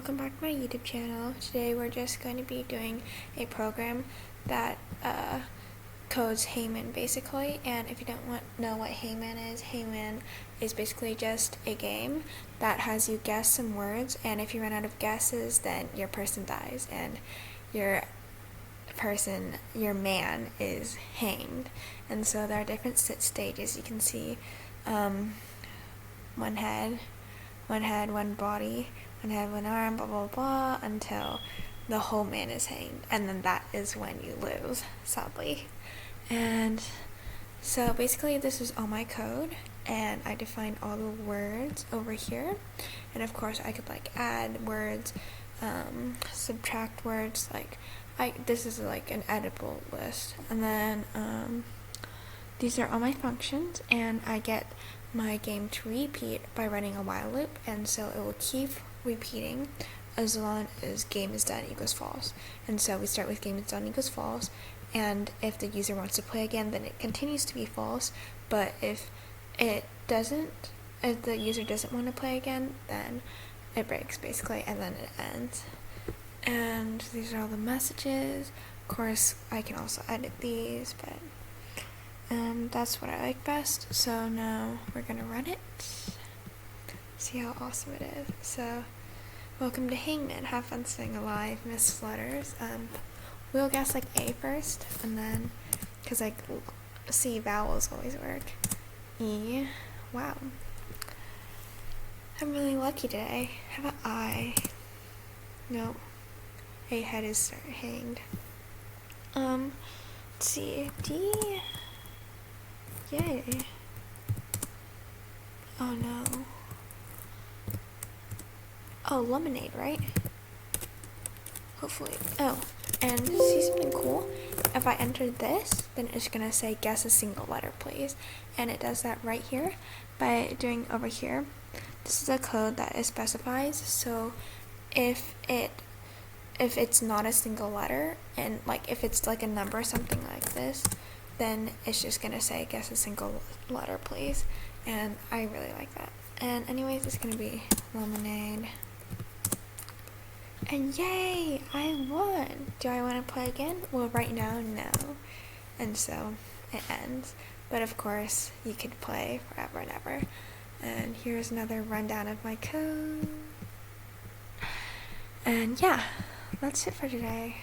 welcome back to my YouTube channel. Today we're just going to be doing a program that codes Hangman basically, and if you don't know what Hangman is basically just a game that has you guess some words, and if you run out of guesses then your person dies and your man is hanged. And so there are different stages. You can see one head, one body, one head, one arm, blah blah blah, until the whole man is hanged, and then that is when you lose, sadly. And so basically this is all my code, and I defined all the words over here, and of course I could like add words, subtract words, this is like an editable list, and then these are all my functions, and I get my game to repeat by running a while loop, and so it will keep repeating as long as game is done equals false. And so we start with game is done equals false, and if the user wants to play again then it continues to be false, but if the user doesn't want to play again then it breaks basically, and then it ends. And these are all the messages. Of course I can also edit these, but that's what I like best. So now we're gonna run it, see how awesome it is. So welcome to Hangman, have fun staying alive, miss letters. We'll guess like A first, and then because like C vowels always work. E. Wow, I'm really lucky today. How about I? No, A head is hanged. Let's see. D. Yay. Oh no. Oh, lemonade, right? Hopefully. Oh, and see something cool? If I enter this, then it's gonna say guess a single letter, please. And it does that right here by doing over here. This is a code that it specifies, so if it's not a single letter, and like if it's like a number or something like this, then it's just gonna say guess a single letter, please. And I really like that. And anyways, it's gonna be lemonade. And yay, I won. Do I want to play again? Well, right now, no. And so it ends. But of course, you could play forever and ever. And here's another rundown of my code. And yeah, that's it for today.